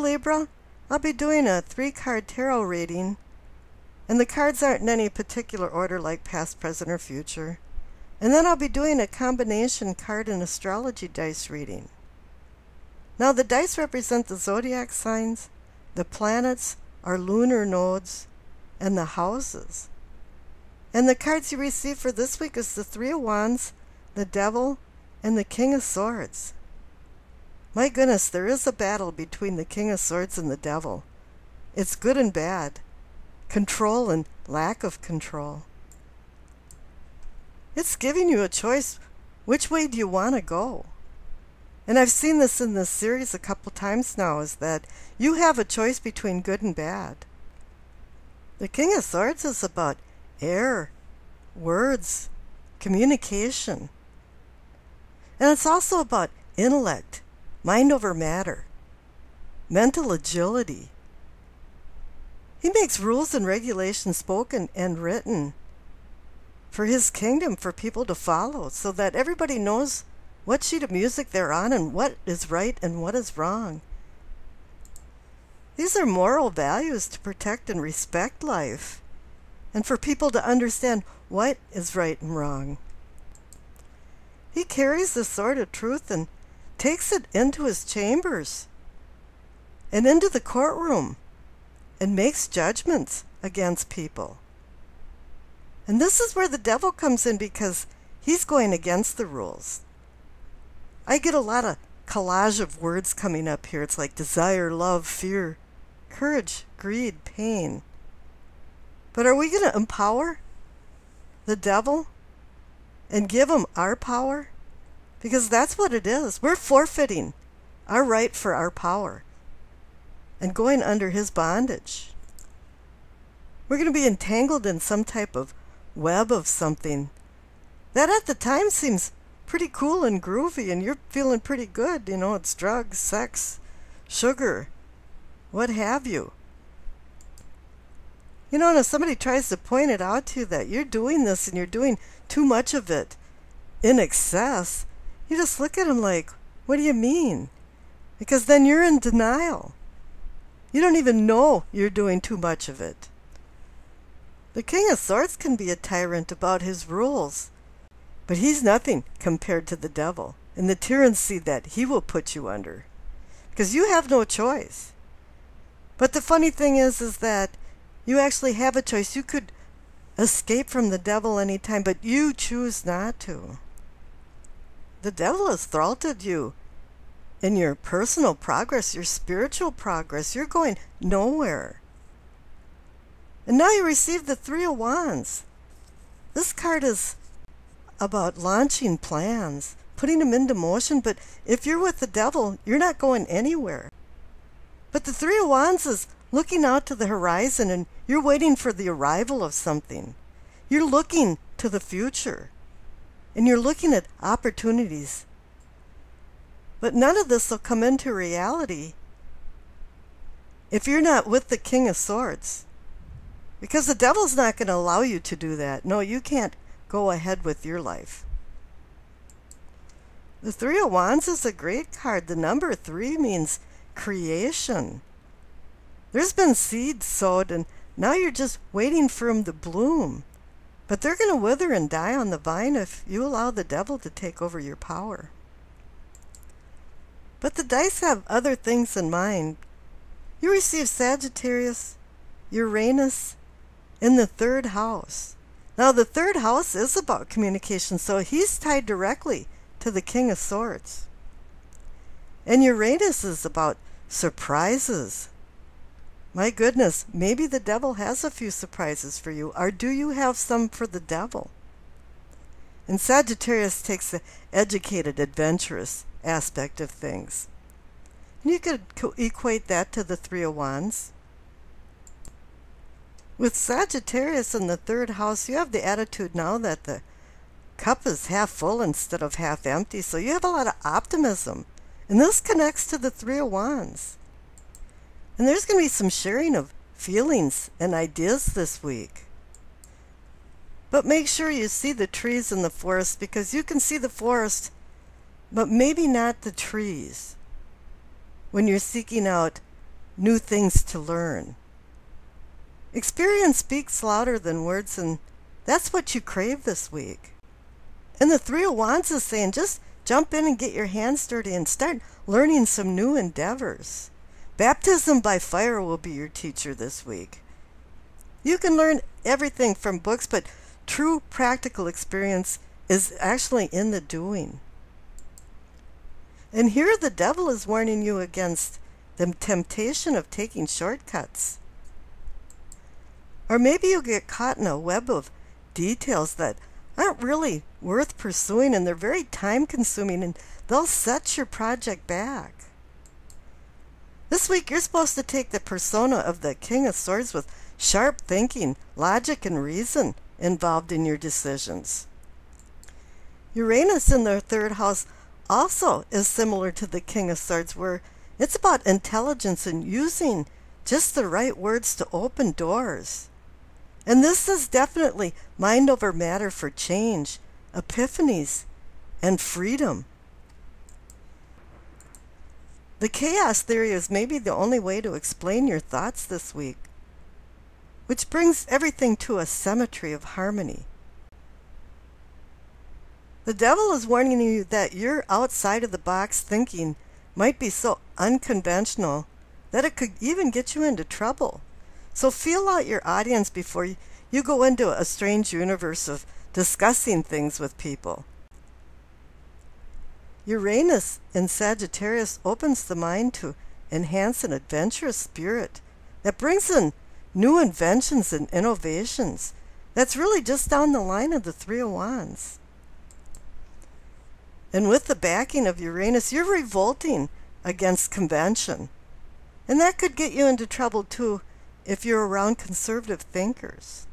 Libra, I'll be doing a 3-card tarot reading, and the cards aren't in any particular order like past, present, or future. And then I'll be doing a combination card and astrology dice reading. Now the dice represent the zodiac signs, the planets, our lunar nodes, and the houses. And the cards you receive for this week is the Three of Wands, the Devil, and the King of Swords. My goodness, there is a battle between the King of Swords and the Devil. It's good and bad. Control and lack of control. It's giving you a choice. Which way do you want to go? And I've seen this in this series a couple times now, is that you have a choice between good and bad. The King of Swords is about air, words, communication. And it's also about intellect, mind over matter, mental agility. He makes rules and regulations spoken and written for his kingdom, for people to follow, so that everybody knows what sheet of music they're on and what is right and what is wrong. These are moral values to protect and respect life, and for people to understand what is right and wrong. He carries the sword of truth and takes it into his chambers and into the courtroom and makes judgments against people. And this is where the devil comes in, because he's going against the rules. I get a lot of collage of words coming up here. It's like desire, love, fear, courage, greed, pain. But are we going to empower the devil and give him our power? Because that's what it is. We're forfeiting our right for our power and going under his bondage. We're going to be entangled in some type of web of something that at the time seems pretty cool and groovy, and you're feeling pretty good. You know, it's drugs, sex, sugar, what have you. You know, and if somebody tries to point it out to you that you're doing this and you're doing too much of it in excess, you just look at them like, what do you mean? Because then you're in denial. You don't even know you're doing too much of it. The King of Swords can be a tyrant about his rules, but he's nothing compared to the devil and the tyranny that he will put you under, because you have no choice. But the funny thing is that you actually have a choice. You could escape from the devil anytime, but you choose not to. The devil has throttled you in your personal progress, your spiritual progress. You're going nowhere. And now you receive the Three of Wands. This card is about launching plans, putting them into motion, but if you're with the devil, you're not going anywhere. But the Three of Wands is looking out to the horizon, and you're waiting for the arrival of something. You're looking to the future, and you're looking at opportunities. But none of this will come into reality if you're not with the King of Swords. Because the devil's not going to allow you to do that. No, you can't go ahead with your life. The Three of Wands is a great card. The number 3 means creation. There's been seeds sowed, and now you're just waiting for them to bloom. But they're going to wither and die on the vine if you allow the devil to take over your power. But the dice have other things in mind. You receive Sagittarius, Uranus, in the 3rd house. Now the 3rd house is about communication, so he's tied directly to the King of Swords. And Uranus is about surprises. My goodness, maybe the devil has a few surprises for you, or do you have some for the devil? And Sagittarius takes the educated, adventurous aspect of things. And you could equate that to the Three of Wands. With Sagittarius in the 3rd house, you have the attitude now that the cup is half full instead of half empty, so you have a lot of optimism. And this connects to the Three of Wands. And there's going to be some sharing of feelings and ideas this week. But make sure you see the trees in the forest, because you can see the forest, but maybe not the trees when you're seeking out new things to learn. Experience speaks louder than words, and that's what you crave this week. And the Three of Wands is saying just jump in and get your hands dirty and start learning some new endeavors. Baptism by fire will be your teacher this week. You can learn everything from books, but true practical experience is actually in the doing. And here the devil is warning you against the temptation of taking shortcuts. Or maybe you'll get caught in a web of details that aren't really worth pursuing, and they're very time-consuming, and they'll set your project back. This week you're supposed to take the persona of the King of Swords with sharp thinking, logic, and reason involved in your decisions. Uranus in the third house also is similar to the King of Swords, where it's about intelligence and using just the right words to open doors. And this is definitely mind over matter for change, epiphanies, and freedom. The chaos theory is maybe the only way to explain your thoughts this week, which brings everything to a symmetry of harmony. The devil is warning you that your outside of the box thinking might be so unconventional that it could even get you into trouble. So feel out your audience before you go into a strange universe of discussing things with people. Uranus in Sagittarius opens the mind to enhance an adventurous spirit that brings in new inventions and innovations. That's really just down the line of the Three of Wands. And with the backing of Uranus, you're revolting against convention. And that could get you into trouble too if you're around conservative thinkers.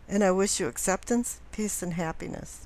And I wish you acceptance, peace, and happiness.